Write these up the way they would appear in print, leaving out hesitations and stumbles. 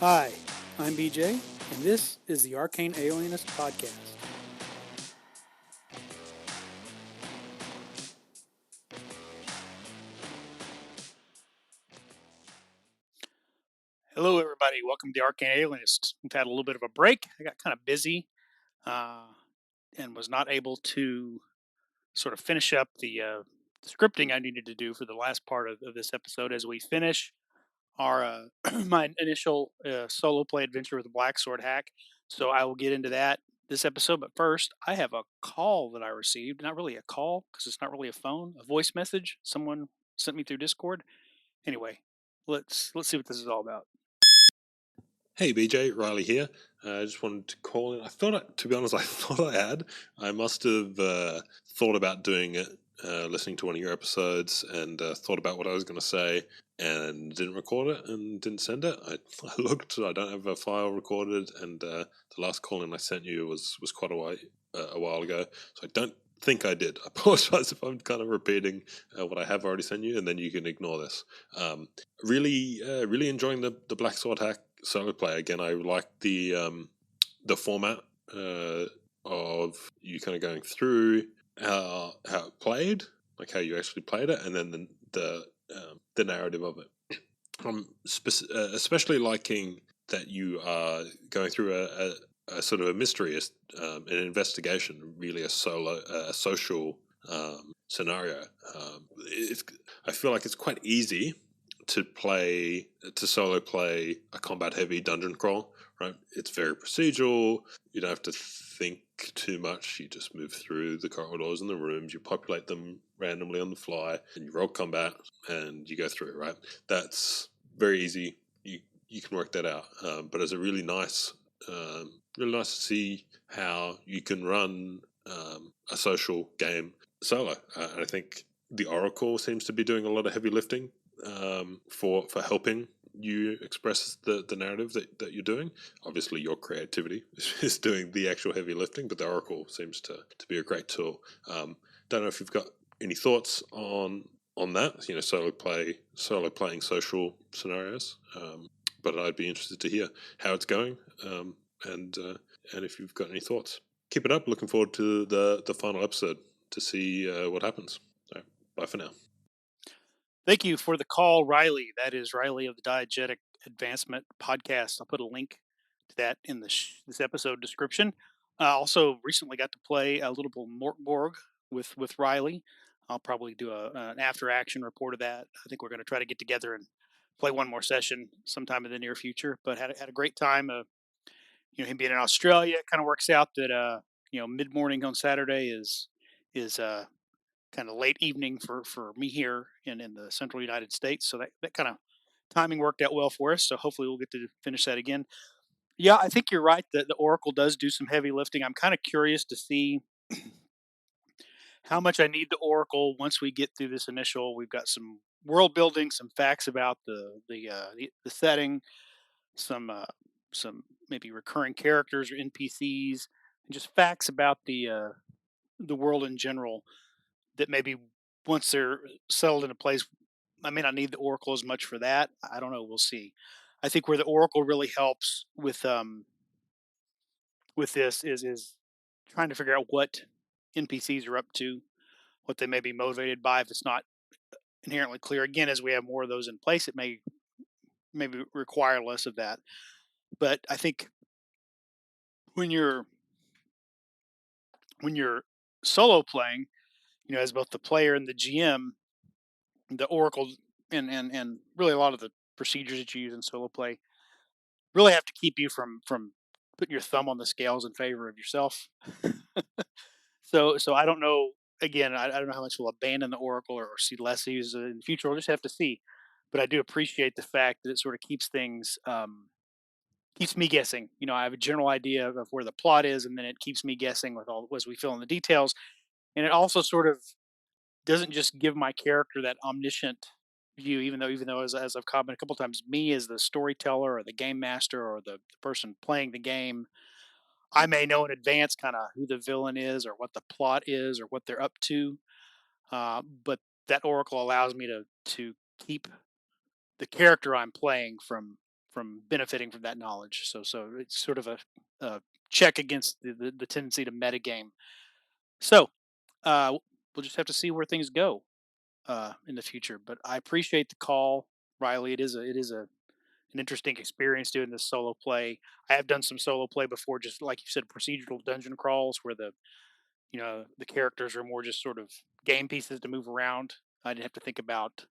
Hi, I'm BJ, and this is the Arcane Alienist Podcast. Hello, everybody. Welcome to the Arcane Alienist. We've had a little bit of a break. I got kind of busy uh, and was not able to sort of finish up the scripting I needed to do for the last part of this episode as we finish our my initial solo play adventure with the Black Sword Hack. So I will get into that this episode. But first, I have a call that I received. Not really a call because it's not really a phone. A voice message someone sent me through Discord. Anyway, let's see what this is all about. Hey BJ, Riley here. I just wanted to call in. To be honest, I thought I had. I must have thought about doing it, listening to one of your episodes, and thought about what I was going to say, and didn't record it and didn't send it. I looked. I don't have a file recorded, and the last call in I sent you was quite a while ago, so I don't think I did. I apologize if I'm kind of repeating what I have already sent you, and then you can ignore this. Really enjoying the Black Sword Hack solo play. Again, I like the format of you kind of going through how it played, like how you actually played it, and then the narrative of it. I'm especially liking that you are going through a sort of a mystery, an investigation, really a social scenario. I feel like it's quite easy to solo play a combat heavy dungeon crawl, right? It's very procedural. You don't have to think too much. You just move through the corridors and the rooms. You populate them randomly on the fly, and you roll combat, and you go through it, right? That's very easy. You can work that out. But it's a really nice to see how you can run a social game solo. And I think the Oracle seems to be doing a lot of heavy lifting for helping you express the narrative that you're doing. Obviously, your creativity is doing the actual heavy lifting, but the Oracle seems to be a great tool. Don't know if you've got any thoughts on that. You know, solo playing social scenarios. But I'd be interested to hear how it's going, and if you've got any thoughts. Keep it up. Looking forward to the final episode to see what happens. So, bye for now. Thank you for the call, Riley. That is Riley of the Diegetic Advancement Podcast. I'll put a link to that in this episode description. Also, recently got to play a little bit Mortborg with Riley. I'll probably do an after action report of that. I think we're going to try to get together and play one more session sometime in the near future. But had a great time. Him being in Australia, it kind of works out that mid morning on Saturday is kind of late evening for me here in the central United States. So that kind of timing worked out well for us. So hopefully we'll get to finish that again. Yeah, I think you're right that the Oracle does do some heavy lifting. I'm kind of curious to see how much I need the Oracle once we get through this initial. We've got some world building, some facts about the setting, some maybe recurring characters or NPCs, and just facts about the world in general that maybe once they're settled into place, I may not need the Oracle as much for that. I don't know. We'll see. I think where the Oracle really helps with this is trying to figure out what NPCs are up to, what they may be motivated by. If it's not inherently clear, again, as we have more of those in place, it may maybe require less of that. But I think when you're when you're solo playing, as both the player and the GM, the Oracle and really a lot of the procedures that you use in solo play really have to keep you from putting your thumb on the scales in favor of yourself. So I don't know. Again, I don't know how much we'll abandon the Oracle or see less use in the future. We'll just have to see. But I do appreciate the fact that it sort of keeps things keeps me guessing. I have a general idea of where the plot is, and then it keeps me guessing with all as we fill in the details. And it also sort of doesn't just give my character that omniscient view, even though as I've commented a couple times, me as the storyteller or the game master or the person playing the game, I may know in advance kind of who the villain is or what the plot is or what they're up to. But that oracle allows me to keep the character I'm playing benefiting from that knowledge. So it's sort of a check against the tendency to metagame. So we'll just have to see where things go in the future. But I appreciate the call, Riley. It is an interesting experience doing this solo play. I have done some solo play before, just like you said, procedural dungeon crawls where the characters are more just sort of game pieces to move around. I didn't have to think about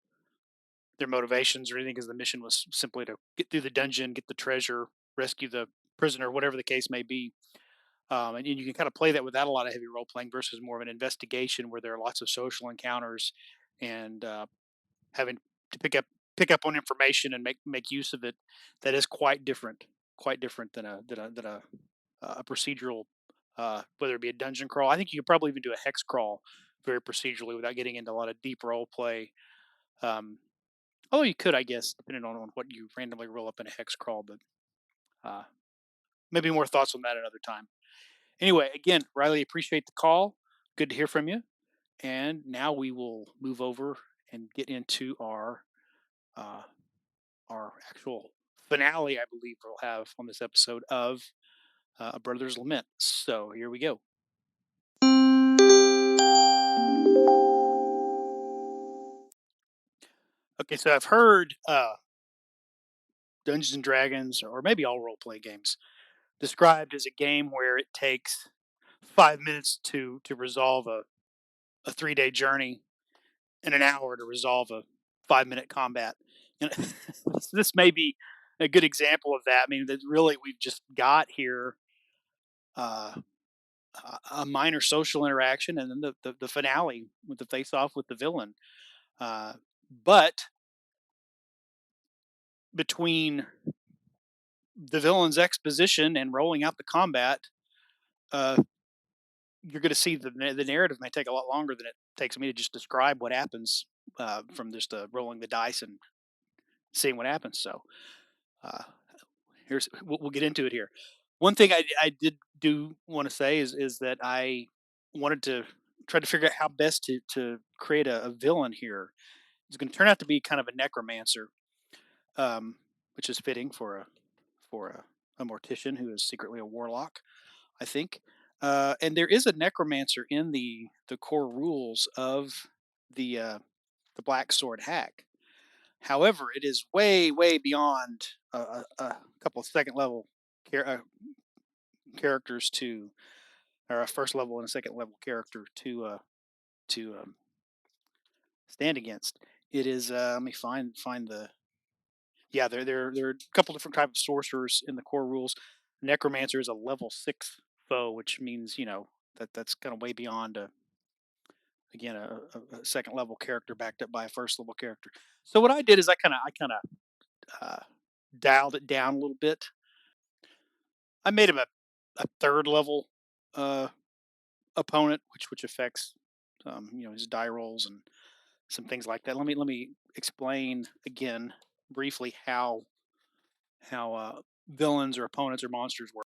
their motivations or anything because the mission was simply to get through the dungeon, get the treasure, rescue the prisoner, whatever the case may be. And you can kind of play that without a lot of heavy role playing versus more of an investigation where there are lots of social encounters and having to pick up on information and make use of it. That is quite different than a procedural, whether it be a dungeon crawl. I think you could probably even do a hex crawl very procedurally without getting into a lot of deep role play. Um, Although you could, I guess, depending on what you randomly roll up in a hex crawl, but uh, maybe more thoughts on that another time. Anyway, again, Riley, appreciate the call. Good to hear from you. And now we will move over and get into uh, our actual finale. I believe we'll have on this episode of A Brother's Lament. So here we go. Okay, so I've heard Dungeons and Dragons, or maybe all role play games, described as a game where it takes 5 minutes to resolve a 3 day journey and an hour to resolve a 5 minute combat. And this may be a good example of that. I mean, that really we've just got here uh, a minor social interaction and then the finale with the face off with the villain. Uh, but between the villain's exposition and rolling out the combat, uh, you're going to see the narrative may take a lot longer than it takes me to just describe what happens from just rolling the dice and seeing what happens. So uh, we'll get into it here. One thing I did do want to say is that I wanted to try to figure out how best to create a villain here. It's going to turn out to be kind of a necromancer, which is fitting for a mortician who is secretly a warlock, I think. And there is a necromancer in the core rules of the Black Sword hack. However, it is way beyond a couple of second level char- uh, characters to, or a first level and a second level character to stand against. It is. Let me find the. Yeah, there are a couple different types of sorcerers in the core rules. Necromancer is a level 6 foe, which means that's kind of way beyond again a second level character backed up by a first level character. So what I did is I kind of uh, dialed it down a little bit. I made him a third level uh, opponent, which affects his die rolls and some things like that. Let me explain again briefly how villains or opponents or monsters work.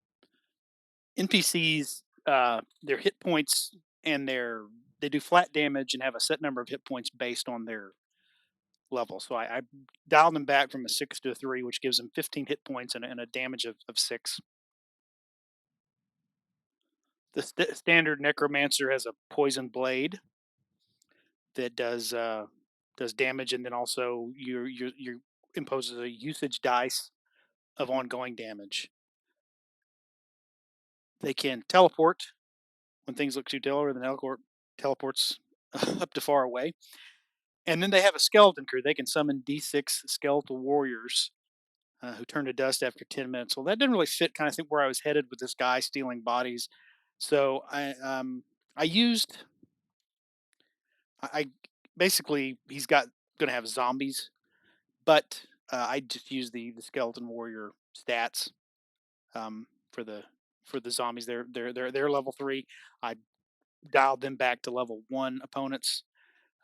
NPCs, their hit points and they do flat damage and have a set number of hit points based on their level. So I dialed them back from a 6 to a 3, which gives them 15 hit points and a damage of 6. The standard necromancer has a poison blade that does damage, and then also you imposes a usage dice of ongoing damage. They can teleport when things look too taller than teleports up to far away. And then they have a skeleton crew. They can summon D6 skeletal warriors who turn to dust after 10 minutes. Well, that didn't really fit kind of think where I was headed with this guy stealing bodies. So I used I basically he's got going to have zombies, but I just used the skeleton warrior stats um, for the for the zombies. They're level 3. I dialed them back to level 1 opponents.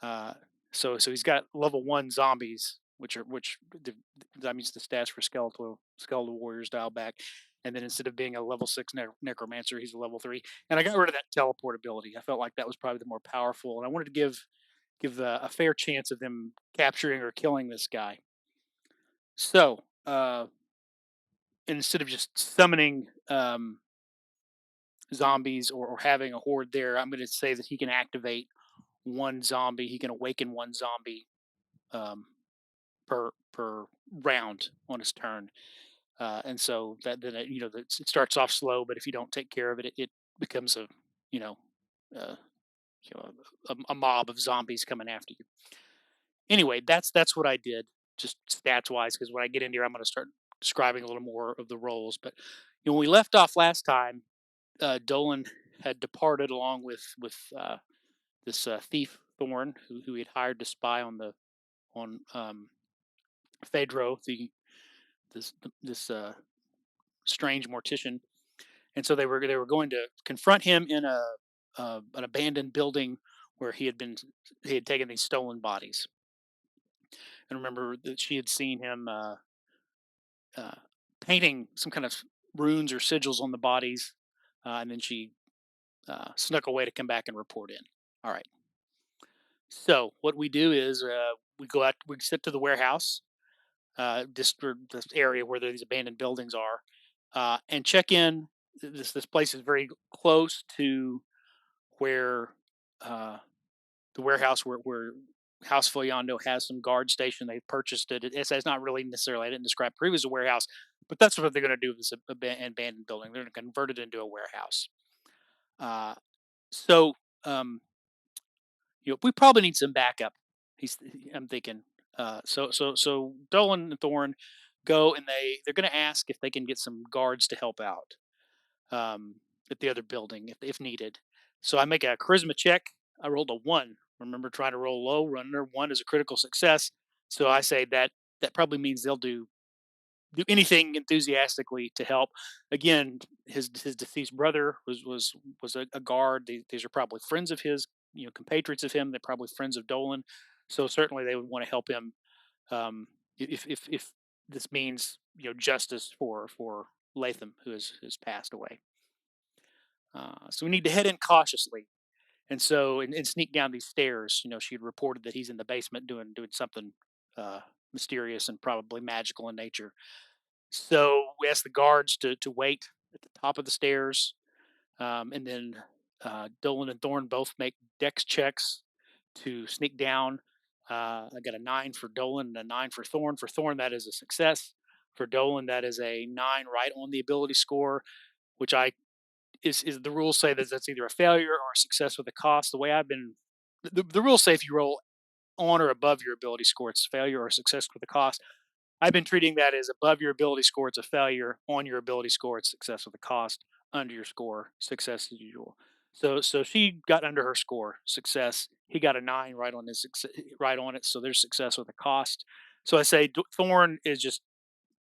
Uh, so he's got level 1 zombies, that means the stats for skeletal warriors dialed back. And then instead of being a level 6 necromancer, he's a level 3. And I got rid of that teleport ability. I felt like that was probably the more powerful, and I wanted to give a fair chance of them capturing or killing this guy. So instead of just summoning zombies or having a horde there, I'm going to say that he can activate one zombie. He can awaken one zombie um, per round on his turn, and so that then it starts off slow, but if you don't take care of it, it becomes a you know uh, a mob of zombies coming after you. Anyway, that's what I did, just stats wise, because when I get in here, I'm going to start describing a little more of the roles. But when we left off last time, Dolan had departed along with this thief Thorn, who he had hired to spy on Fedro, this strange mortician, and so they were going to confront him in an abandoned building where he had taken these stolen bodies. And remember that she had seen him uh, painting some kind of runes or sigils on the bodies, and then she snuck away to come back and report in. All right. So what we do is we go out, we sit to the warehouse, or this area where these abandoned buildings are, and check in. This place is very close to where uh, the warehouse where House Foyando has some guard station. They've purchased it. It's not really necessarily. I didn't describe previous a warehouse, but that's what they're going to do with this abandoned building. They're going to convert it into a warehouse. Uh, so we probably need some backup. I'm thinking. So Dolan and Thorn go and they're going to ask if they can get some guards to help out um, at the other building if needed. So I make a charisma check. I rolled a one. Remember, trying to roll low. Runner one is a critical success. So I say that probably means they'll do anything enthusiastically to help. Again, his deceased brother was a guard. These are probably friends of his, compatriots of him. They're probably friends of Dolan. So certainly they would want to help him um, if this means justice for Latham, who has passed away. So we need to head in cautiously, and sneak down these stairs. She had reported that he's in the basement doing something mysterious and probably magical in nature. So we asked the guards to wait at the top of the stairs, and then Dolan and Thorn both make dex checks to sneak down. I got a 9 for Dolan and a 9 for Thorn. For Thorn, that is a success. For Dolan, that is a 9 right on the ability score, which I is the rules say that that's either a failure or a success with a cost. The way I've been, the rules say if you roll on or above your ability score, it's a failure or a success with a cost. I've been treating that as above your ability score, it's a failure. On your ability score, it's success with a cost. Under your score, success as usual. So she got under her score, success. He got a 9 right on right on it. So there's success with a cost. So I say Thorn is just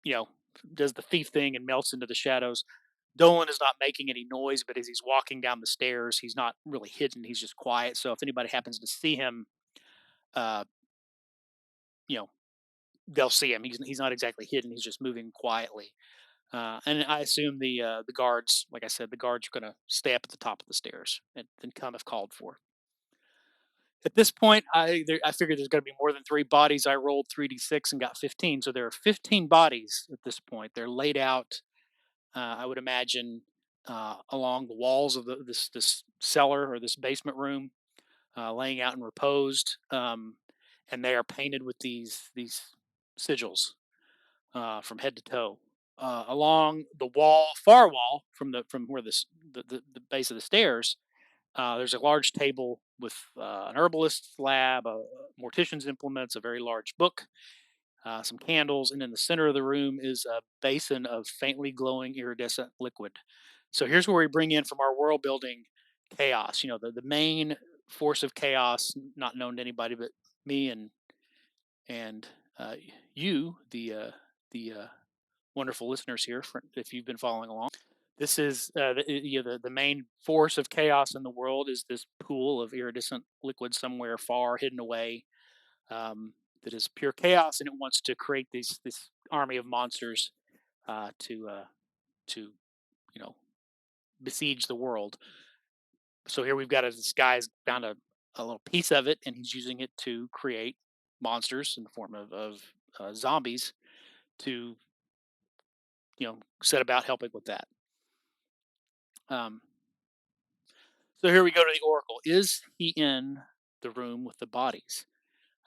you know does the thief thing and melts into the shadows. Dolan is not making any noise, but as he's walking down the stairs, he's not really hidden. He's just quiet. So if anybody happens to see him, uh, you know, they'll see him. He's not exactly hidden. He's just moving quietly. And I assume the guards, like I said, the guards are going to stay up at the top of the stairs and come if called for. At this point, I figured there's going to be more than 3 bodies. I rolled 3d6 and got 15, so there are 15 bodies at this point. They're laid out. I would imagine along the walls of this cellar or this basement room, laying out and reposed, and they are painted with these sigils from head to toe. Along the far wall from where the base of the stairs, there's a large table with an herbalist's lab, a mortician's implements, a very large book, some candles, and in the center of the room is a basin of faintly glowing iridescent liquid. So here's where we bring in from our world building chaos. The main force of chaos, not known to anybody but me and uh, you, the wonderful listeners here, if you've been following along. This is the main force of chaos in the world is this pool of iridescent liquid somewhere far hidden away, that is pure chaos, and it wants to create this army of monsters to besiege the world. So here we've got this guy's found a little piece of it, and he's using it to create monsters in the form of zombies to set about helping with that. Um, so here we go to the oracle. Is he in the room with the bodies?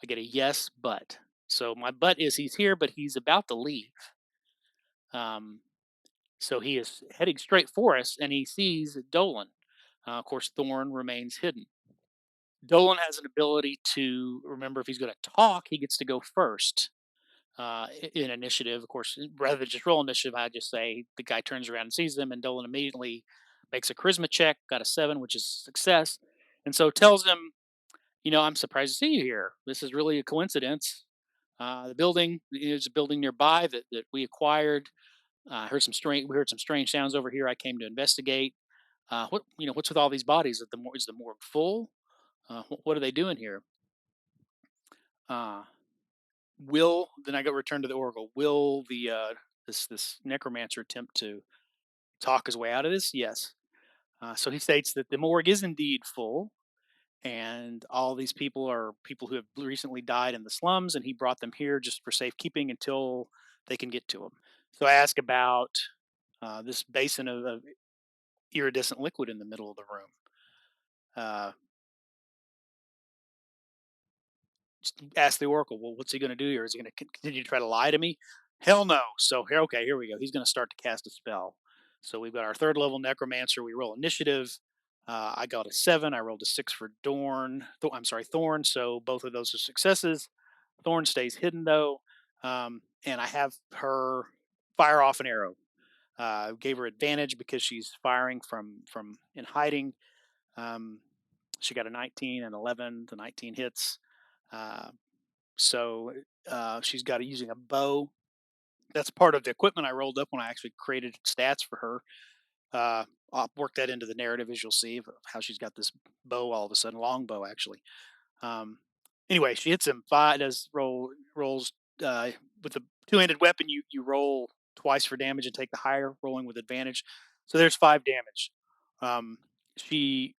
I get a yes, but. So my but is he's here, but he's about to leave. Um, so he is heading straight for us, and he sees Dolen. Of course, Thorn remains hidden. Dolan has an ability to remember if he's going to talk, he gets to go first in initiative. Of course, rather than just roll initiative, I just say the guy turns around and sees them, and Dolan immediately makes a charisma check, got a 7, which is a success, and so tells him, I'm surprised to see you here. This is really a coincidence. The building is a building nearby that we acquired. We heard some strange sounds over here. I came to investigate. What's with all these bodies? Is the morgue full? What are they doing here? Uh, will then I go return to the oracle? Will the this necromancer attempt to talk his way out of this? Yes. So he states that the morgue is indeed full, and all these people are people who have recently died in the slums, and he brought them here just for safekeeping until they can get to them. So I ask about this basin of iridescent liquid in the middle of the room. Uh, just ask the oracle, well, what's he going to do here? Is he going to continue to try to lie to me? Hell no. So here, okay, here we go. He's going to start to cast a spell. So we've got our third level necromancer. We roll initiative. I got a 7. I rolled a 6 for I'm sorry, Thorn. So both of those are successes. Thorn stays hidden though, and I have her fire off an arrow. Gave her advantage because she's firing from in hiding. Um, she got a 19 and 11. The 19 hits. Uh, so she's got using a bow. That's part of the equipment I rolled up when I actually created stats for her. I'll work that into the narrative as you'll see of how she's got this bow all of a sudden, long bow actually. Um, anyway, she hits him. Five does rolls with a two-handed weapon. You roll twice for damage and take the higher, rolling with advantage. So there's 5 damage. Um, she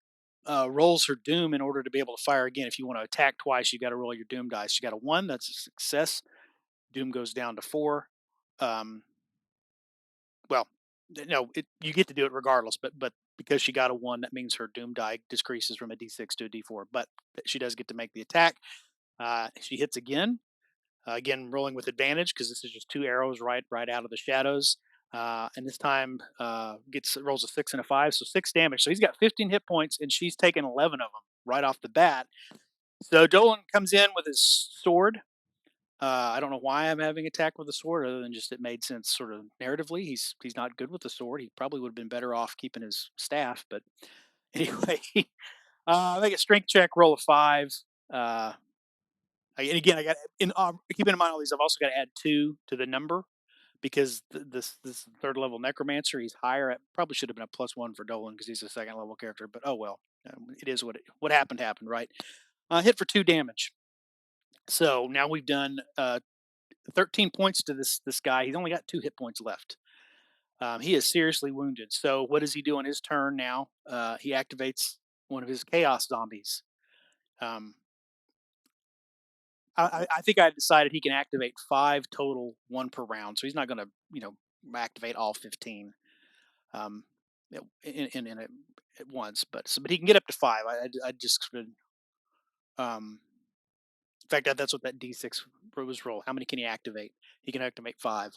rolls her doom in order to be able to fire again. If you want to attack twice, you got to roll your doom dice. She got a 1. That's a success. Doom goes down to 4. Um, well, no, you get to do it regardless, but because she got a 1, that means her doom die decreases from a d6 to a d4. But she does get to make the attack. She hits again. Again, rolling with advantage because this is just 2 arrows right out of the shadows. And this time gets rolls a 6 and a 5, so 6 damage. So he's got 15 hit points, and she's taken 11 of them right off the bat. So Dolan comes in with his sword. I don't know why I'm having attack with a sword, other than just it made sense sort of narratively. He's not good with the sword. He probably would have been better off keeping his staff. But anyway, make a strength check, roll a 5. Uh, and again, I got in keeping in mind all these. I've also got to add 2 to the number because this third level necromancer, he's higher. Probably should have been a +1 for Dolan because he's a second level character. But oh well, it is what happened happened, right? Hit for 2 damage. So now we've done 13 points to this guy. He's only got 2 hit points left. He is seriously wounded. So what does he do on his turn now? He activates one of his chaos zombies. Um, I think I decided he can activate 5 total, 1 per round. So he's not going to activate all 15 um, in it at once. But he can get up to 5. I just in fact that's what that D6 was roll. How many can he activate? He can activate 5.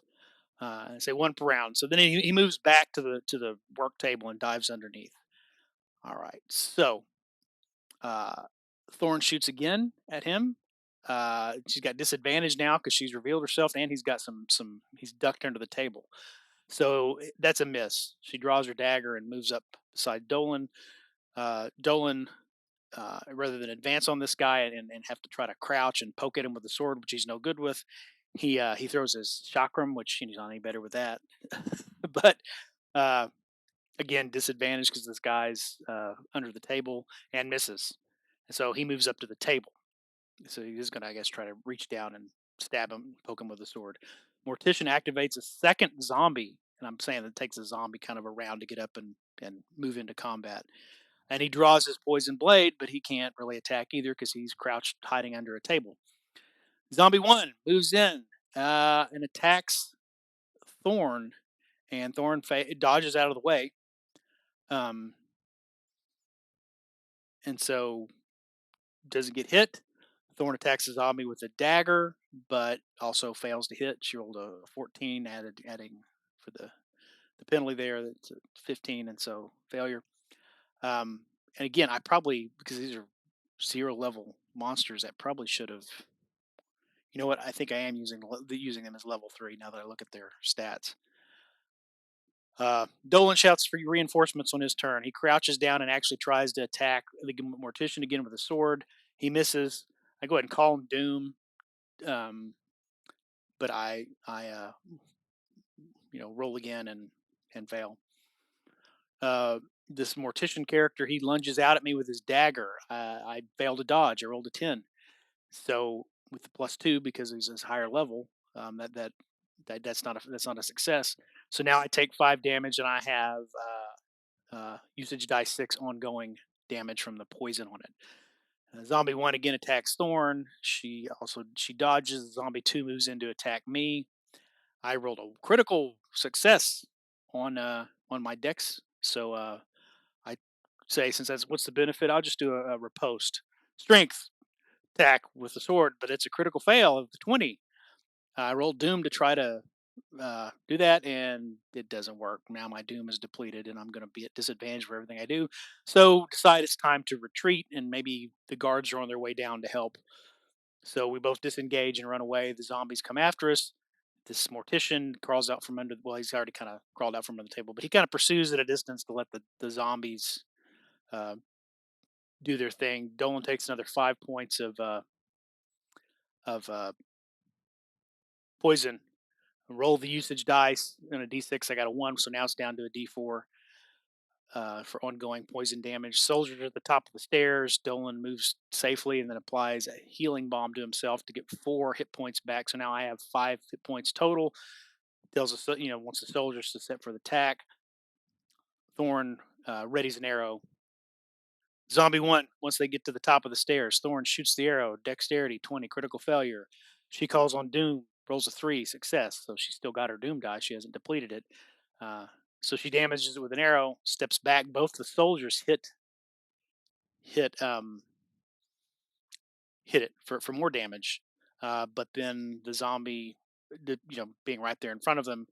Say 1 per round. So then he moves back to the work table and dives underneath. All right. So uh, Thorn shoots again at him. She's got disadvantage now because she's revealed herself, and he's got some. He's ducked under the table. So that's a miss. She draws her dagger and moves up beside Dolan. Dolan, rather than advance on this guy and have to try to crouch and poke at him with the sword, which he's no good with, he throws his chakram, which he's not any better with that. But uh, again, disadvantage because this guy's under the table and misses. And so he moves up to the table. So he's going to, I guess, try to reach down and stab him, poke him with a sword. Mortician activates a second zombie. And I'm saying that it takes a zombie kind of a round to get up and move into combat. And he draws his poison blade, but he can't really attack either because he's crouched hiding under a table. Zombie 1 moves in and attacks Thorn. and Thorn dodges out of the way. Um, and so doesn't get hit. Thorn attacks the zombie with a dagger, but also fails to hit. She rolled a 14, adding for the penalty there. That's a 15, and so failure. Um, and again, I probably, because these are zero level monsters, that probably should have. You know what? I think I am using them as level 3 now that I look at their stats. Dolan shouts for reinforcements on his turn. He crouches down and actually tries to attack the mortician again with a sword. He misses. I go ahead and call him Doom, um, but I roll again and fail. Uh, this mortician character, he lunges out at me with his dagger. I fail to dodge. I rolled a 10. So with the +2, because he's this higher level, that's not a success. So now I take 5 damage, and I have usage die 6 ongoing damage from the poison on it. Zombie 1 again attacks Thorn. She dodges. Zombie 2 moves in to attack me. I rolled a critical success on my dex. So I say, since that's what's the benefit, I'll just do a riposte strength attack with the sword, but it's a critical fail of the 20. I rolled Doom to try to do that, and it doesn't work. Now my Doom is depleted, and I'm going to be at disadvantage for everything I do. So decide it's time to retreat, and maybe the guards are on their way down to help. So we both disengage and run away. The zombies come after us. This mortician crawls out from under. Well, he's already kind of crawled out from under the table, but he kind of pursues at a distance to let the zombies uh, do their thing. Dolan takes another 5 points of poison. Roll the usage dice and a d6. I got a 1, so now it's down to a d4 for ongoing poison damage. Soldiers at the top of the stairs. Dolan moves safely and then applies a healing bomb to himself to get 4 hit points back. So now I have 5 hit points total. Tells us, wants the soldiers to set for the attack. Thorn readies an arrow. Zombie 1, once they get to the top of the stairs, Thorn shoots the arrow. Dexterity 20, critical failure. She calls on Doom, rolls a 3, success. So she still got her Doom die. She hasn't depleted it. Uh, so she damages it with an arrow, steps back. Both the soldiers hit um, hit it for more damage. But then the zombie, being right there in front of them,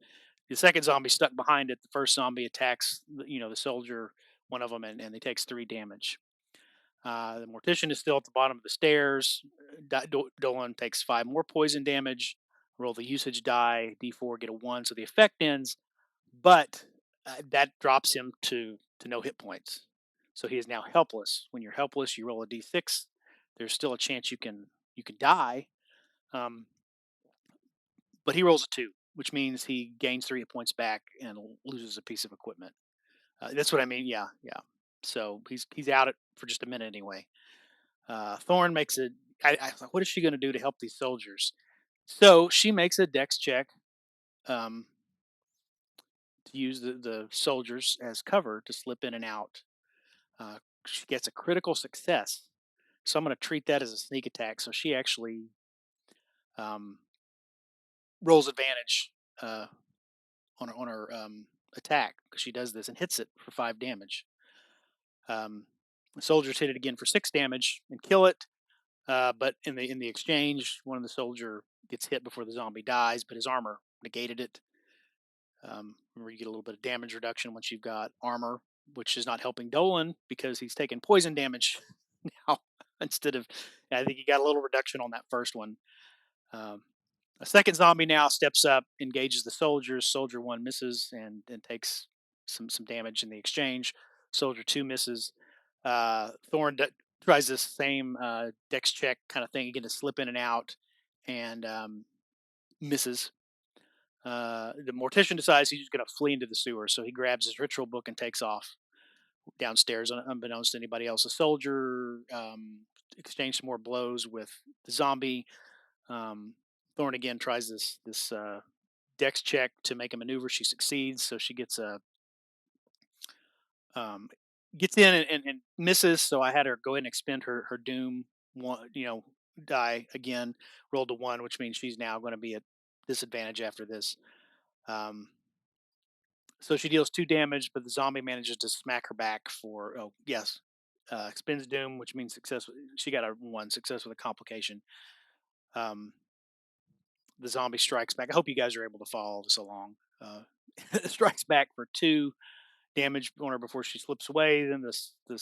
the second zombie stuck behind it. The first zombie attacks, the soldier, one of them, and he takes 3 damage. The mortician is still at the bottom of the stairs. Dolan takes 5 more poison damage. Roll the usage die, d4, get a 1, so the effect ends. But that drops him to no hit points, so he is now helpless. When you're helpless, you roll a d6. There's still a chance you can die, um, but he rolls a 2, which means he gains 3 hit points back and loses a piece of equipment. That's what I mean. Yeah, yeah. So he's out it for just a minute anyway. Thorn makes a. I thought, what is she going to do to help these soldiers? So she makes a dex check um, to use the soldiers as cover to slip in and out. She gets a critical success. So I'm going to treat that as a sneak attack. So she actually um, rolls advantage uh, on her attack, because she does this and hits it for 5 damage. The soldiers hit it again for 6 damage and kill it. But in the exchange, one of the soldier gets hit before the zombie dies, but his armor negated it. Remember, you get a little bit of damage reduction once you've got armor, which is not helping Dolan because he's taking poison damage now instead of. I think he got a little reduction on that first one. Um, a second zombie now steps up, engages the soldiers. Soldier 1 misses and takes some damage in the exchange. Soldier 2 misses. Thorn tries this same dex check kind of thing again to slip in and out, and misses. The mortician decides he's going to flee into the sewer, so he grabs his ritual book and takes off downstairs, unbeknownst to anybody else. The soldier exchanged some more blows with the zombie. Um, Thorn again tries this dex check to make a maneuver. She succeeds, so she um, gets in and misses. So I had her go ahead and expend her doom one, die again. Rolled a 1, which means she's now going to be at disadvantage after this. Um, So she deals 2 damage, but the zombie manages to smack her back for, oh, yes, expends doom, which means success. She got a 1 success with a complication. Um, the zombie strikes back. I hope you guys are able to follow this along. Strikes back for 2 damage on her before she slips away. Then the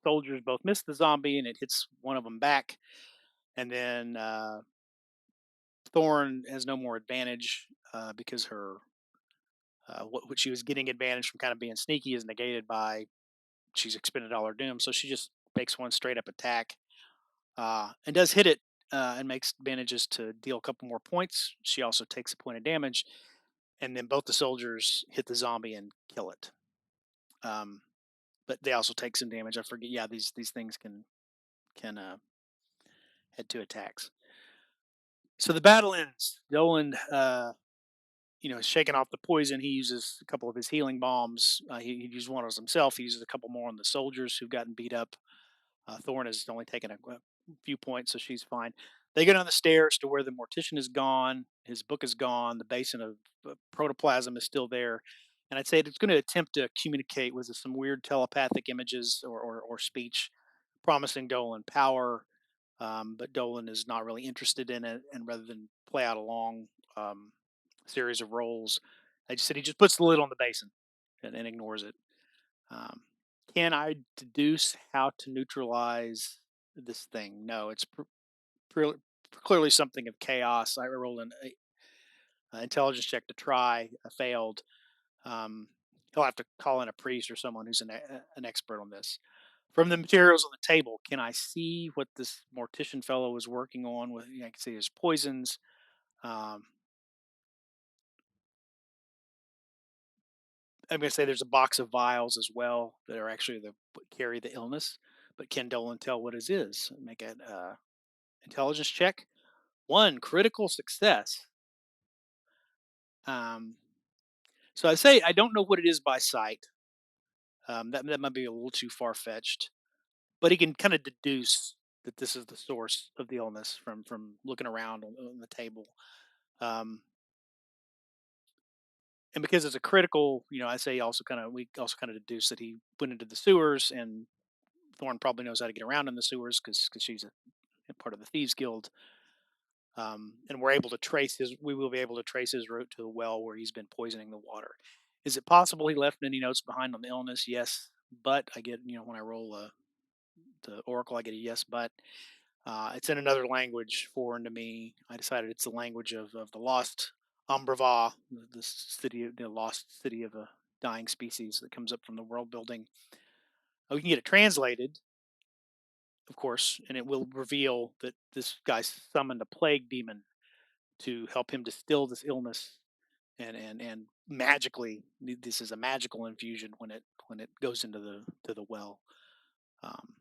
soldiers both miss the zombie, and it hits one of them back. And then Thorn has no more advantage because her what she was getting advantage from kind of being sneaky is negated by she's expended all her doom. So she just makes one straight up attack and does hit it and manages to deal a couple more points. She also takes a point of damage, and then both the soldiers hit the zombie and kill it. Um, but they also take some damage. I forget. Yeah, these things can head to attacks. So the battle ends. Dolan, is shaking off the poison. He uses a couple of his healing bombs. He used one on himself. He uses a couple more on the soldiers who've gotten beat up. Thorn has only taken a few points, so she's fine. They go down the stairs to where the mortician is gone. His book is gone. The basin of protoplasm is still there. And I'd say it's going to attempt to communicate with some weird telepathic images or speech, promising Dolan power. But Dolan is not really interested in it. And rather than play out a long series of rolls, I just said he just puts the lid on the basin and ignores it. Um, can I deduce how to neutralize this thing? No, it's pre- clearly something of chaos. I rolled an intelligence check to try. I failed. Um, he'll have to call in a priest or someone who's an expert on this. From the materials on the table, can I see what this mortician fellow is working on? With I can see there's poisons. Um, I'm going to say there's a box of vials as well that are actually the carry the illness. But can Dolan tell what it is? Make an intelligence check. 1 critical success. Um, so I say I don't know what it is by sight. That might be a little too far fetched, but he can kind of deduce that this is the source of the illness from looking around on the table. Um, and because it's a critical, I say also kind of we also kind of deduce that he went into the sewers, and Thorn probably knows how to get around in the sewers because she's a part of the thieves guild. And we're able to trace his. We will be able to trace his route to the well where he's been poisoning the water. Is it possible he left any notes behind on the illness? Yes, but I get when I roll the oracle, I get a yes, but it's in another language, foreign to me. I decided it's the language of the lost Umbrava, the city, the lost city of a dying species that comes up from the world building. We can get it translated, of course, and it will reveal that this guy summoned a plague demon to help him distill this illness and magically this is a magical infusion when it goes into the well. Um,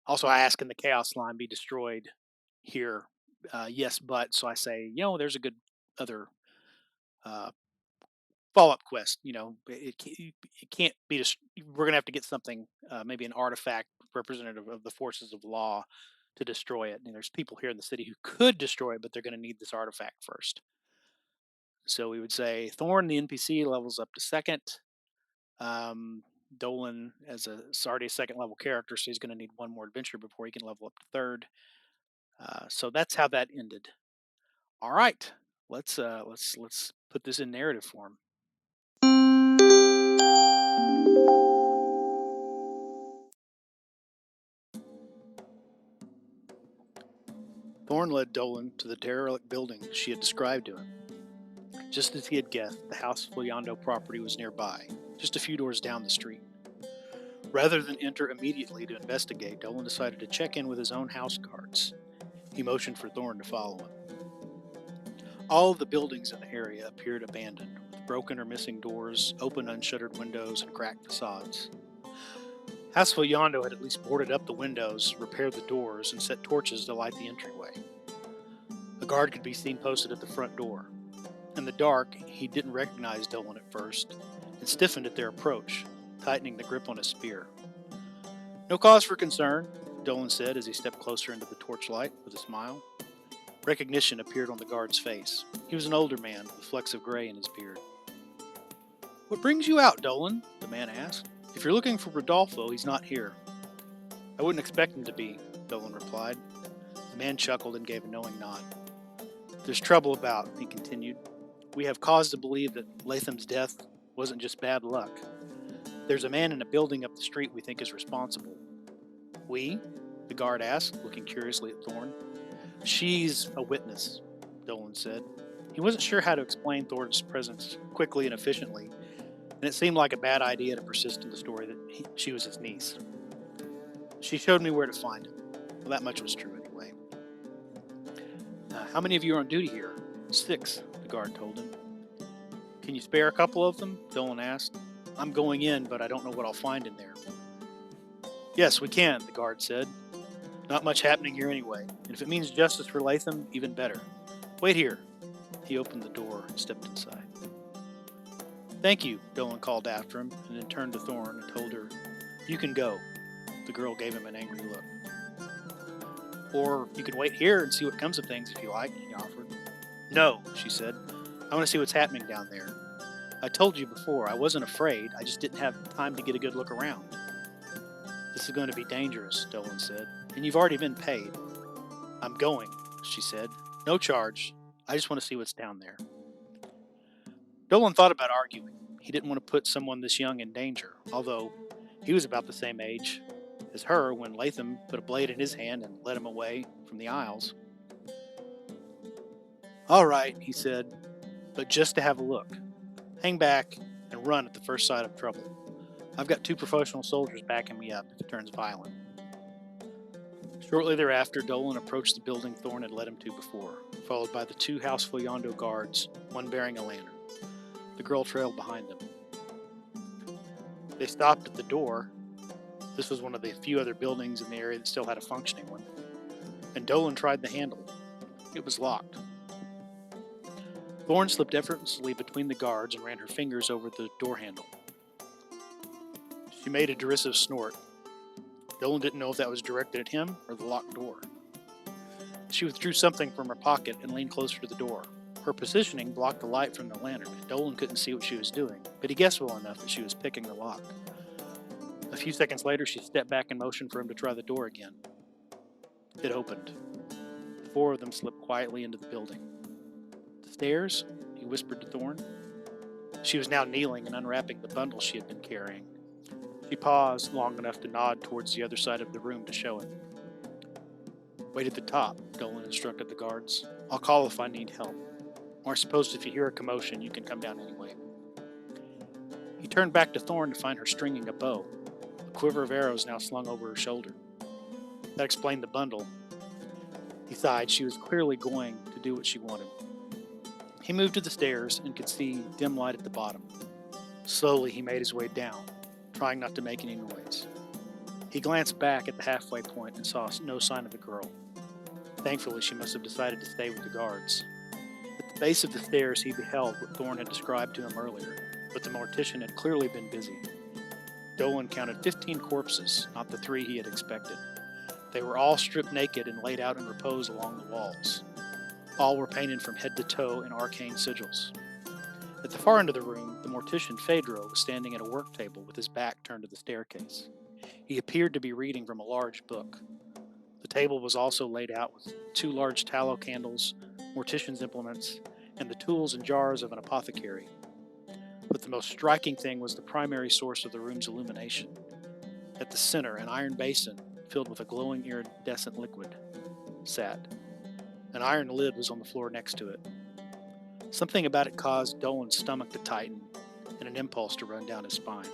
Also, I ask, can the chaos line be destroyed here? Yes, but so I say, there's a good other uh, follow up quest. It can't be. We're gonna have to get something, maybe an artifact representative of the forces of law, to destroy it. And there's people here in the city who could destroy it, but they're going to need this artifact first. So we would say Thorn, the NPC, levels up to second. Um, Dolan, as it's already a second level character, so he's going to need one more adventure before he can level up to third. So that's how that ended. All right, let's put this in narrative form. Thorn led Dolan to the derelict building she had described to him. Just as he had guessed, the House Foyando property was nearby, just a few doors down the street. Rather than enter immediately to investigate, Dolan decided to check in with his own house guards. He motioned for Thorn to follow him. All of the buildings in the area appeared abandoned, with broken or missing doors, open unshuttered windows, and cracked facades. House Foyando had at least boarded up the windows, repaired the doors, and set torches to light the entryway. A guard could be seen posted at the front door. In the dark, he didn't recognize Dolan at first, and stiffened at their approach, tightening the grip on his spear. No cause for concern, Dolan said as he stepped closer into the torchlight with a smile. Recognition appeared on the guard's face. He was an older man with flecks of gray in his beard. "What brings you out, Dolen?" the man asked. "If you're looking for Rodolfo, he's not here." "I wouldn't expect him to be," Dolen replied. The man chuckled and gave a knowing nod. "There's trouble about," he continued. "We have cause to believe that Latham's death wasn't just bad luck. There's a man in a building up the street we think is responsible." "We?" the guard asked, looking curiously at Thorn. "She's a witness," Dolan said. He wasn't sure how to explain Thorn's presence quickly and efficiently, and it seemed like a bad idea to persist in the story that she was his niece. "She showed me where to find him." Well, that much was true anyway. "How many of you are on duty here?" "6, the guard told him. "Can you spare a couple of them?" Dolan asked. "I'm going in, but I don't know what I'll find in there." "Yes, we can," the guard said. "Not much happening here anyway, and if it means justice for Latham, even better. Wait here." He opened the door and stepped inside. "Thank you," Dolan called after him, and then turned to Thorn and told her, "You can go." The girl gave him an angry look. "Or you can wait here and see what comes of things if you like," he offered. "No," she said. "I want to see what's happening down there. I told you before, I wasn't afraid, I just didn't have time to get a good look around." "This is going to be dangerous," Dolan said, "and you've already been paid." "I'm going," she said. "No charge. I just want to see what's down there." Dolan thought about arguing. He didn't want to put someone this young in danger, although he was about the same age as her when Latham put a blade in his hand and led him away from the aisles. "All right," he said, "but just to have a look. Hang back and run at the first sign of trouble. I've got 2 professional soldiers backing me up if it turns violent." Shortly thereafter, Dolan approached the building Thorn had led him to before, followed by the 2 House Follando guards, one bearing a lantern. The girl trailed behind them. They stopped at the door. This was one of the few other buildings in the area that still had a functioning one, and Dolan tried the handle. It was locked. Thorn slipped effortlessly between the guards and ran her fingers over the door handle. She made a derisive snort. Dolan didn't know if that was directed at him or the locked door. She withdrew something from her pocket and leaned closer to the door. Her positioning blocked the light from the lantern, and Dolan couldn't see what she was doing, but he guessed well enough that she was picking the lock. A few seconds later, she stepped back and motioned for him to try the door again. It opened. The 4 of them slipped quietly into the building. "The stairs?" he whispered to Thorn. She was now kneeling and unwrapping the bundle she had been carrying. She paused long enough to nod towards the other side of the room to show him. "Wait at the top," Dolan instructed the guards. "I'll call if I need help. Or I suppose if you hear a commotion, you can come down anyway." He turned back to Thorn to find her stringing a bow, a quiver of arrows now slung over her shoulder. That explained the bundle. He sighed. She was clearly going to do what she wanted. He moved to the stairs and could see dim light at the bottom. Slowly, he made his way down, trying not to make any noise. He glanced back at the halfway point and saw no sign of the girl. Thankfully, she must have decided to stay with the guards. At the base of the stairs, he beheld what Thorn had described to him earlier, but the mortician had clearly been busy. Dolan counted 15 corpses, not the 3 he had expected. They were all stripped naked and laid out in repose along the walls. All were painted from head to toe in arcane sigils. At the far end of the room, the mortician Fedro was standing at a work table with his back turned to the staircase. He appeared to be reading from a large book. The table was also laid out with 2 large tallow candles, mortician's implements, and the tools and jars of an apothecary. But the most striking thing was the primary source of the room's illumination. At the center, an iron basin filled with a glowing iridescent liquid sat. An iron lid was on the floor next to it. Something about it caused Dolan's stomach to tighten and an impulse to run down his spine.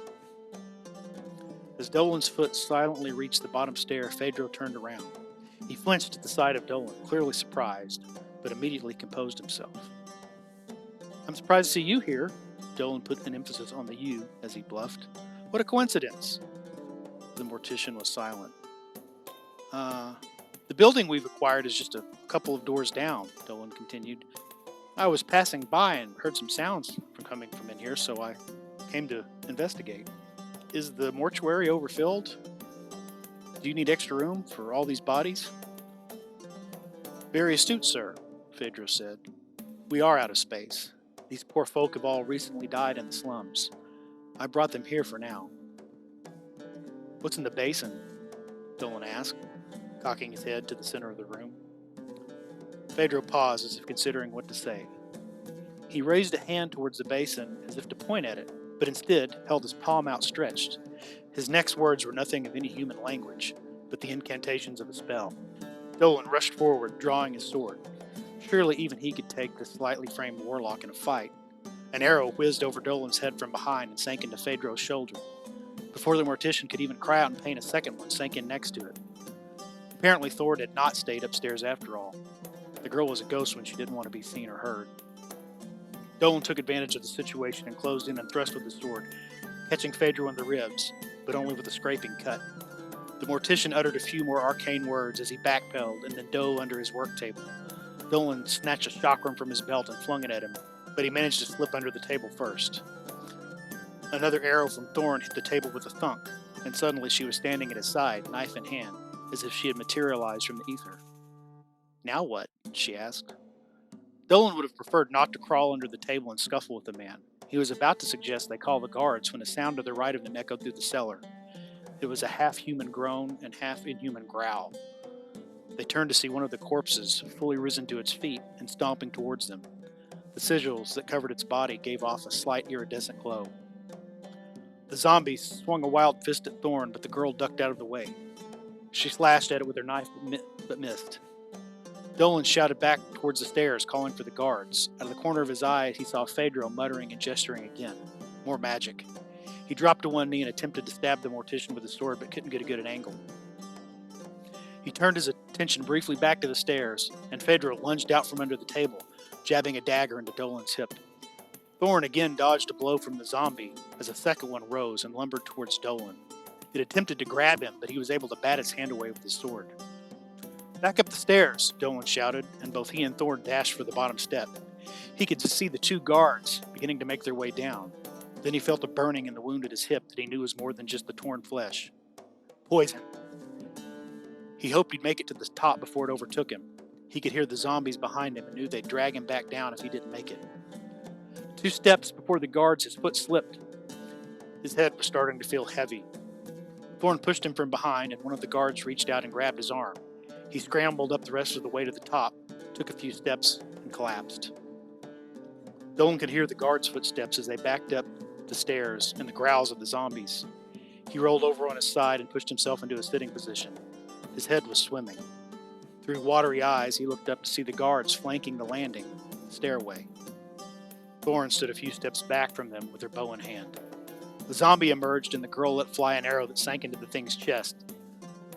As Dolan's foot silently reached the bottom stair, Fedro turned around. He flinched at the sight of Dolan, clearly surprised, but immediately composed himself. "I'm surprised to see you here." Dolan put an emphasis on the "you" as he bluffed. "What a coincidence." The mortician was silent. The building we've acquired is just a couple of doors down," Dolan continued. "I was passing by and heard some sounds coming from in here, so I came to investigate. Is the mortuary overfilled? Do you need extra room for all these bodies?" "Very astute, sir," Fedro said. "We are out of space. These poor folk have all recently died in the slums. I brought them here for now. What's in the basin? Dolen asked, cocking his head to the center of the room. Fedro paused as if considering what to say. He raised a hand towards the basin as if to point at it, but instead held his palm outstretched. His next words were nothing of any human language, but the incantations of a spell. Dolen rushed forward, drawing his sword. Surely even he could take this slightly framed warlock in a fight. An arrow whizzed over Dolan's head from behind and sank into Fedro's shoulder. Before the mortician could even cry out in pain, a second one sank in next to it. Apparently Thorn had not stayed upstairs after all. The girl was a ghost when she didn't want to be seen or heard. Dolen took advantage of the situation and closed in and thrust with his sword, catching Fedro in the ribs, but only with a scraping cut. The mortician uttered a few more arcane words as he backpedaled and then dove under his work table. Dolen snatched a chakram from his belt and flung it at him, but he managed to slip under the table first. Another arrow from Thorn hit the table with a thunk, and suddenly she was standing at his side, knife in hand, as if she had materialized from the ether. Now what? She asked. Dolen would have preferred not to crawl under the table and scuffle with the man. He was about to suggest they call the guards when a sound to the right of him echoed through the cellar. It was a half-human groan and half-inhuman growl. They turned to see one of the corpses, fully risen to its feet and stomping towards them. The sigils that covered its body gave off a slight iridescent glow. The zombie swung a wild fist at Thorn, but the girl ducked out of the way. She slashed at it with her knife, but missed. Dolen shouted back towards the stairs, calling for the guards. Out of the corner of his eye, he saw Fedro muttering and gesturing again. More magic. He dropped to one knee and attempted to stab the mortician with his sword, but couldn't get a good angle. He turned his attention briefly back to the stairs, and Fedro lunged out from under the table, jabbing a dagger into Dolen's hip. Thorn again dodged a blow from the zombie as a second one rose and lumbered towards Dolen. It attempted to grab him, but he was able to bat its hand away with his sword. Back up the stairs, Dolen shouted, and both he and Thorn dashed for the bottom step. He could see the two guards beginning to make their way down. Then he felt a burning in the wound at his hip that he knew was more than just the torn flesh. Poison. He hoped he'd make it to the top before it overtook him. He could hear the zombies behind him and knew they'd drag him back down if he didn't make it. 2 steps before the guards, his foot slipped. His head was starting to feel heavy. Thorn pushed him from behind, and one of the guards reached out and grabbed his arm. He scrambled up the rest of the way to the top, took a few steps, and collapsed. Dolen could hear the guards' footsteps as they backed up the stairs and the growls of the zombies. He rolled over on his side and pushed himself into a sitting position. His head was swimming. Through watery eyes, he looked up to see the guards flanking the landing, stairway. Thorn stood a few steps back from them with her bow in hand. The zombie emerged and the girl let fly an arrow that sank into the thing's chest.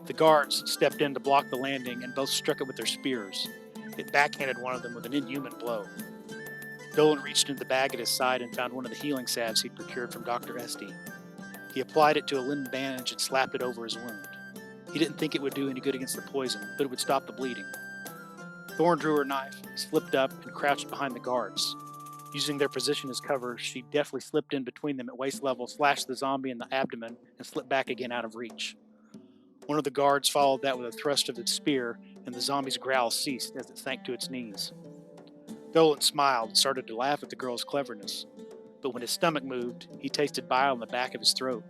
The guards stepped in to block the landing and both struck it with their spears. It backhanded one of them with an inhuman blow. Dolen reached into the bag at his side and found one of the healing salves he'd procured from Dr. Esty. He applied it to a linen bandage and slapped it over his wound. He didn't think it would do any good against the poison, but it would stop the bleeding. Thorn drew her knife, slipped up, and crouched behind the guards. Using their position as cover, she deftly slipped in between them at waist level, slashed the zombie in the abdomen, and slipped back again out of reach. One of the guards followed that with a thrust of its spear, and the zombie's growl ceased as it sank to its knees. Dolen smiled and started to laugh at the girl's cleverness, but when his stomach moved, he tasted bile in the back of his throat.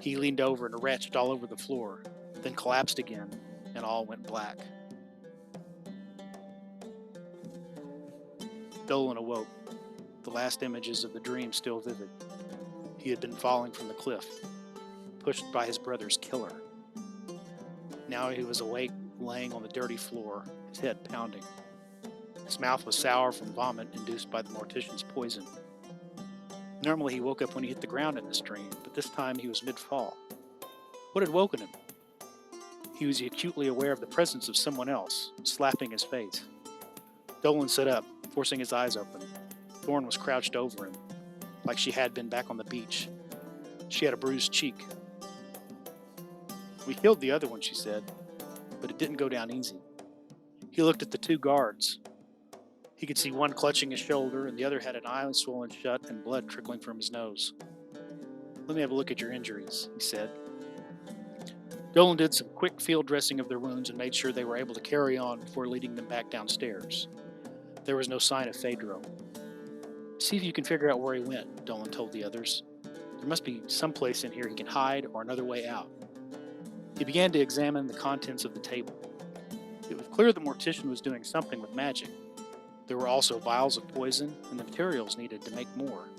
He leaned over and retched all over the floor, then collapsed again, and all went black. Dolen awoke, the last images of the dream still vivid. He had been falling from the cliff, pushed by his brother's killer. Now he was awake, laying on the dirty floor, his head pounding. His mouth was sour from vomit induced by the mortician's poison. Normally he woke up when he hit the ground in this dream, but this time he was mid-fall. What had woken him? He was acutely aware of the presence of someone else, slapping his face. Dolen sat up, forcing his eyes open. Thorn was crouched over him, like she had been back on the beach. She had a bruised cheek. "We killed the other one," she said, "but it didn't go down easy." He looked at the 2 guards. He could see one clutching his shoulder, and the other had an eye swollen shut and blood trickling from his nose. "Let me have a look at your injuries," he said. Dolen did some quick field dressing of their wounds and made sure they were able to carry on before leading them back downstairs. There was no sign of Fedro. "See if you can figure out where he went," Dolen told the others. There must be some place in here he can hide or another way out. He began to examine the contents of the table. It was clear the mortician was doing something with magic. There were also vials of poison and the materials needed to make more.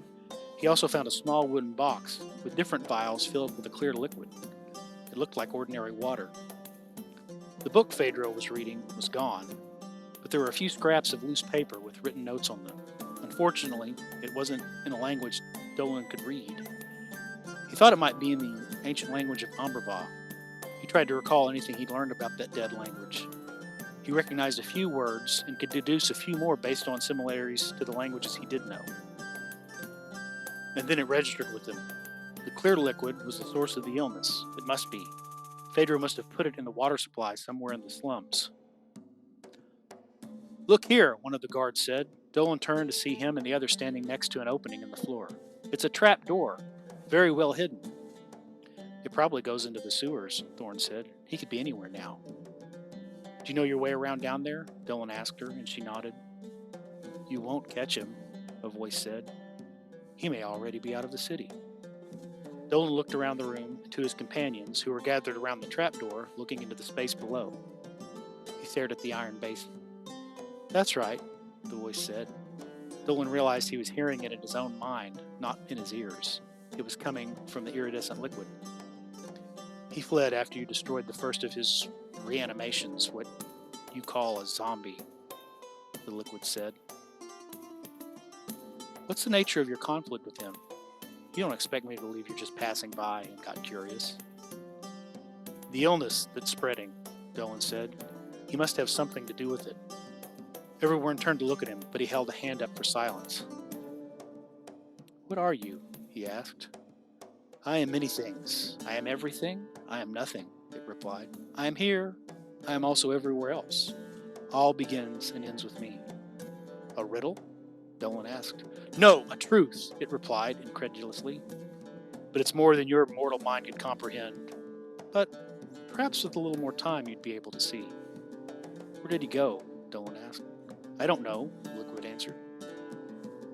He also found a small wooden box with different vials filled with a clear liquid. It looked like ordinary water. The book Fedro was reading was gone, but there were a few scraps of loose paper with written notes on them. Unfortunately, it wasn't in a language Dolen could read. He thought it might be in the ancient language of Ambrava. He tried to recall anything he'd learned about that dead language. He recognized a few words and could deduce a few more based on similarities to the languages he did know. And then it registered with him. The clear liquid was the source of the illness. It must be. Fedro must have put it in the water supply somewhere in the slums. "Look here," one of the guards said. Dolen turned to see him and the other standing next to an opening in the floor. "It's a trap door, very well hidden." "It probably goes into the sewers," Thorn said. "He could be anywhere now." "Do you know your way around down there?" Dolen asked her, and she nodded. "You won't catch him," a voice said. "He may already be out of the city." Dolen looked around the room to his companions, who were gathered around the trapdoor, looking into the space below. He stared at the iron basin. "That's right," the voice said. Dolen realized he was hearing it in his own mind, not in his ears. It was coming from the iridescent liquid. "He fled after you destroyed the first of his reanimations, what you call a zombie," the liquid said. "What's the nature of your conflict with him? You don't expect me to believe you're just passing by and got curious." "The illness that's spreading," Dolen said. "He must have something to do with it." Everyone turned to look at him, but he held a hand up for silence. "What are you?" he asked. "I am many things. I am everything. I am nothing," it replied. "I am here. I am also everywhere else. All begins and ends with me." "A riddle?" Dolen asked. "No, a truth," it replied incredulously. "But it's more than your mortal mind could comprehend. But perhaps with a little more time you'd be able to see." "Where did he go?" Dolen asked. "I don't know," the liquid answered.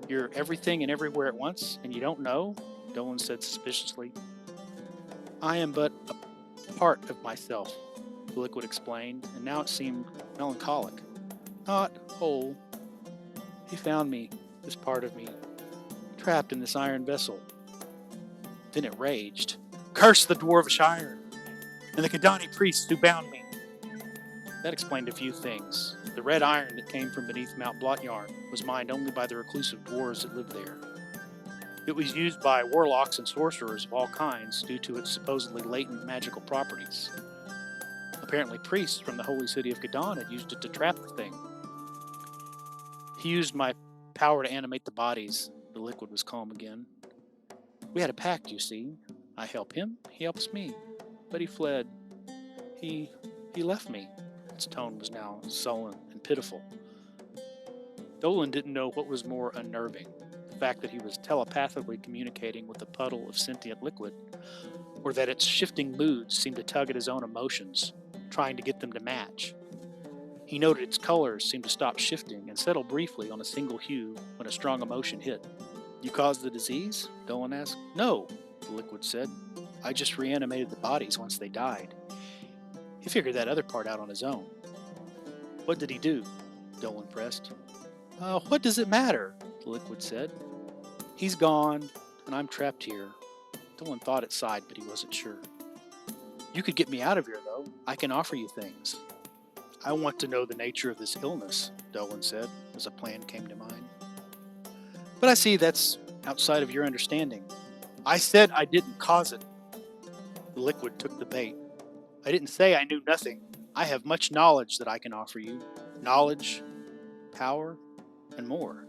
"You're everything and everywhere at once, and you don't know?" Dolen said suspiciously. "I am but a part of myself," the liquid explained, and now it seemed melancholic. "Not whole. He found me, this part of me, trapped in this iron vessel." Then it raged. "Curse the dwarvish iron, and the Kadani priests who bound me." That explained a few things. The red iron that came from beneath Mount Blotyarn was mined only by the reclusive dwarves that lived there. It was used by warlocks and sorcerers of all kinds due to its supposedly latent magical properties. Apparently priests from the holy city of Gadon had used it to trap the thing. "He used my power to animate the bodies." The liquid was calm again. "We had a pact, you see. I help him, he helps me. But he fled. He left me." Its tone was now sullen and pitiful. Dolen didn't know what was more unnerving, the fact that he was telepathically communicating with a puddle of sentient liquid, or that its shifting moods seemed to tug at his own emotions, trying to get them to match. He noted its colors seemed to stop shifting and settle briefly on a single hue when a strong emotion hit. "You caused the disease?" Dolen asked. "No," the liquid said. "I just reanimated the bodies once they died." He figured that other part out on his own. "What did he do?" Dolen pressed. What does it matter?" the liquid said. "He's gone, and I'm trapped here." Dolen thought it sighed, but he wasn't sure. "You could get me out of here, though. I can offer you things." "I want to know the nature of this illness," Dolen said, as a plan came to mind. "But I see that's outside of your understanding." "I said I didn't cause it." The liquid took the bait. "I didn't say I knew nothing. I have much knowledge that I can offer you. Knowledge, power, and more."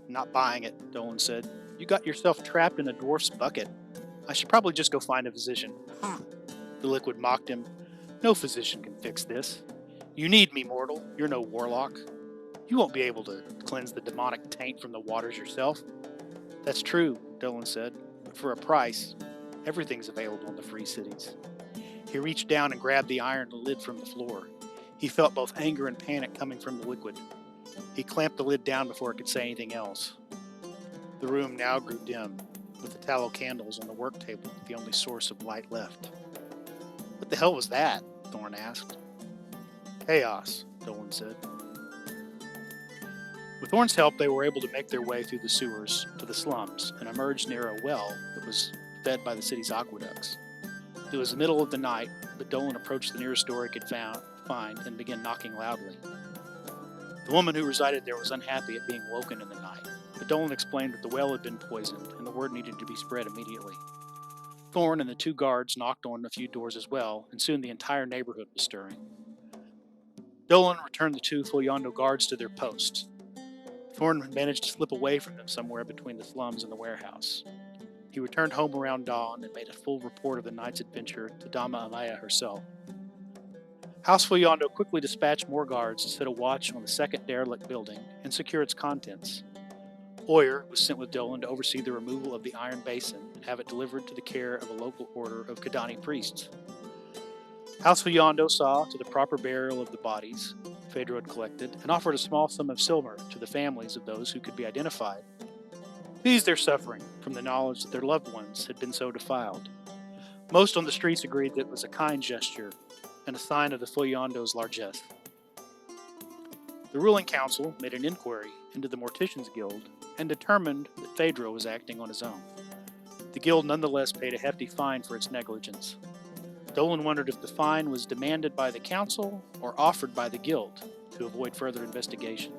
"Not buying it," Dolen said. "You got yourself trapped in a dwarf's bucket. I should probably just go find a physician." The liquid mocked him. "No physician can fix this. You need me, mortal. You're no warlock. You won't be able to cleanse the demonic taint from the waters yourself." "That's true," Dolen said, "but for a price. Everything's available in the free cities." He reached down and grabbed the iron lid from the floor. He felt both anger and panic coming from the liquid. He clamped the lid down before it could say anything else. The room now grew dim. with the tallow candles on the work table the only source of light left. What the hell was that? Thorn asked. Chaos, Dolan said. With Thorn's help, they were able to make their way through the sewers to the slums and emerged near a well that was fed by the city's aqueducts. It was the middle of the night, but Dolan approached the nearest door he could find and began knocking loudly. The woman who resided there was unhappy at being woken in the night, but Dolan explained that the well had been poisoned and the word needed to be spread immediately. Thorn and the two guards knocked on a few doors as well, and soon the entire neighborhood was stirring. Dolan returned the two Foyando guards to their posts. Thorn managed to slip away from them somewhere between the slums and the warehouse. He returned home around dawn and made a full report of the night's adventure to Dama Amaya herself. House Foyando quickly dispatched more guards to set a watch on the second derelict building and secure its contents. Hoyer was sent with Dolan to oversee the removal of the iron basin and have it delivered to the care of a local order of Kadani priests. House Foyando saw to the proper burial of the bodies Fedro had collected and offered a small sum of silver to the families of those who could be identified, to ease their suffering from the knowledge that their loved ones had been so defiled. Most on the streets agreed that it was a kind gesture and a sign of the Foyando's largesse. The ruling council made an inquiry into the Morticians Guild and determined that Fedro was acting on his own. The guild nonetheless paid a hefty fine for its negligence. Dolan wondered if the fine was demanded by the council or offered by the guild to avoid further investigation.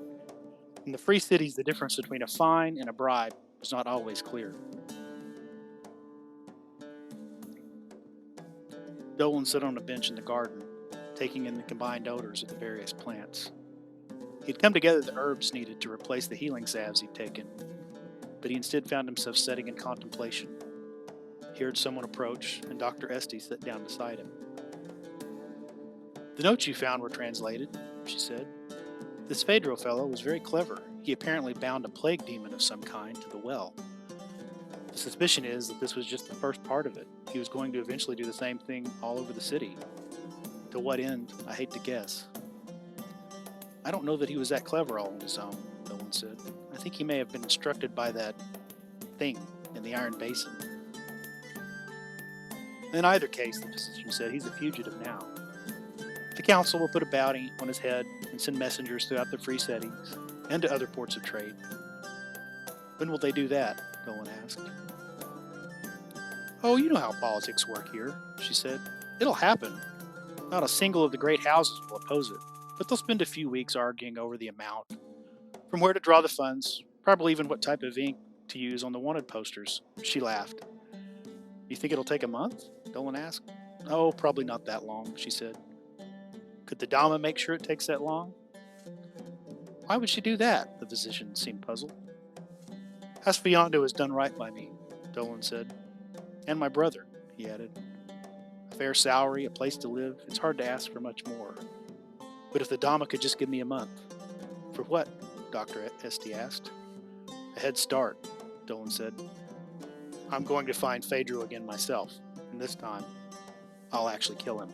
In the free cities, the difference between a fine and a bribe was not always clear. Dolan sat on a bench in the garden, taking in the combined odors of the various plants. He'd come together the herbs needed to replace the healing salves he'd taken, but he instead found himself sitting in contemplation. He heard someone approach, and Dr. Esty sat down beside him. The notes you found were translated, she said. This Fedro fellow was very clever. He apparently bound a plague demon of some kind to the well. The suspicion is that this was just the first part of it. He was going to eventually do the same thing all over the city. To what end, I hate to guess. I don't know that he was that clever all on his own, Dolan said. I think he may have been instructed by that thing in the iron basin. In either case, the physician said, he's a fugitive now. The council will put a bounty on his head and send messengers throughout the free cities and to other ports of trade. When will they do that? Dolan asked. Oh, you know how politics work here, she said. It'll happen. Not a single of the great houses will oppose it, but they'll spend a few weeks arguing over the amount, from where to draw the funds, probably even what type of ink to use on the wanted posters. She laughed. You think it'll take a month? Dolan asked. Oh, probably not that long, she said. Could the Dama make sure it takes that long? Why would she do that? The physician seemed puzzled. Hasfiando has done right by me, Dolan said. And my brother, he added. A fair salary, a place to live, it's hard to ask for much more. But if the Dama could just give me a month. For what? Dr. Esty asked. A head start, Dolan said. I'm going to find Fedro again myself, and this time, I'll actually kill him.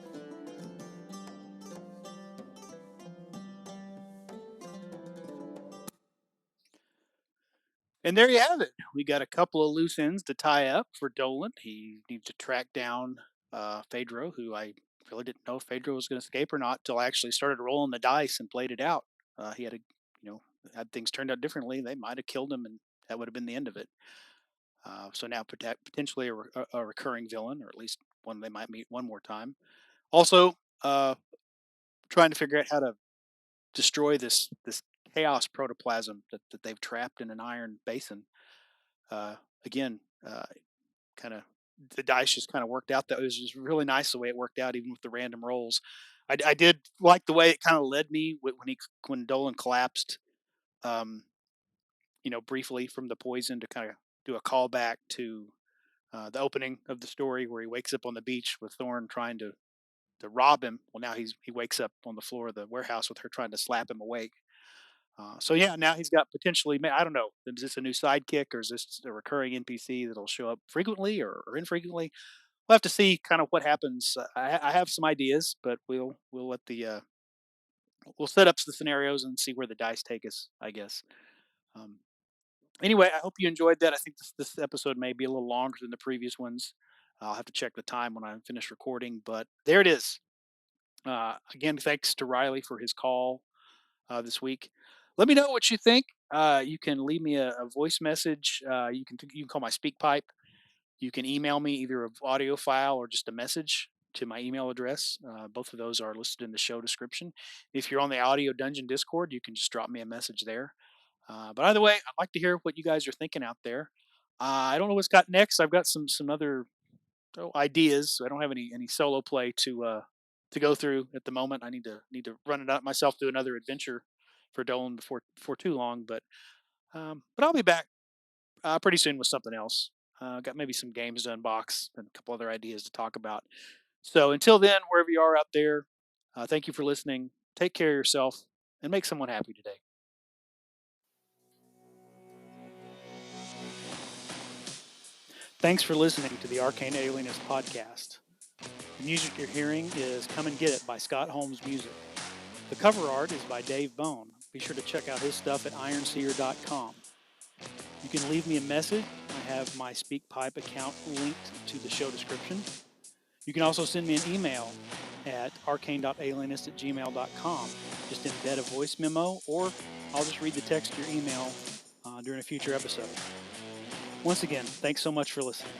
And there you have it. We got a couple of loose ends to tie up for Dolan. He needs to track down Fedro, who I really didn't know if Fedro was going to escape or not until I actually started rolling the dice and played it out. He had had things turned out differently, they might have killed him, and that would have been the end of it. So now potentially a recurring villain, or at least one they might meet one more time. Also, trying to figure out how to destroy this chaos protoplasm that they've trapped in an iron basin. Uh, again, kind of the dice just kind of worked out. That it was just really nice the way it worked out, even with the random rolls. I did like the way it kind of led me when Dolan collapsed. Um, briefly from the poison to kind of do a callback to the opening of the story where he wakes up on the beach with Thorn trying to rob him. Well, now he wakes up on the floor of the warehouse with her trying to slap him awake. So yeah, now he's got potentially. I don't know. Is this a new sidekick or is this a recurring NPC that'll show up frequently or infrequently? We'll have to see kind of what happens. I have some ideas, but we'll let we'll set up the scenarios and see where the dice take us. I guess. Um, Anyway, I hope you enjoyed that. I think this episode may be a little longer than the previous ones. I'll have to check the time when I finish recording, but there it is. Again, thanks to Riley for his call this week. Let me know what you think. You can leave me a voice message. You can call my speak pipe. You can email me either an audio file or just a message to my email address. Both of those are listed in the show description. If you're on the Audio Dungeon Discord, you can just drop me a message there. But either way, I'd like to hear what you guys are thinking out there. I don't know what's got next. I've got some other ideas. I don't have any solo play to go through at the moment. I need to run it out myself, do another adventure for Dolan before too long. But I'll be back pretty soon with something else. Got maybe some games to unbox and a couple other ideas to talk about. So until then, wherever you are out there, thank you for listening. Take care of yourself and make someone happy today. Thanks for listening to the Arcane Alienist podcast. The music you're hearing is Come and Get It by Scott Holmes Music. The cover art is by Dave Bone. Be sure to check out his stuff at ironseer.com. You can leave me a message. I have my SpeakPipe account linked to the show description. You can also send me an email at arcane.alienist@gmail.com. Just embed a voice memo, or I'll just read the text to your email during a future episode. Once again, thanks so much for listening.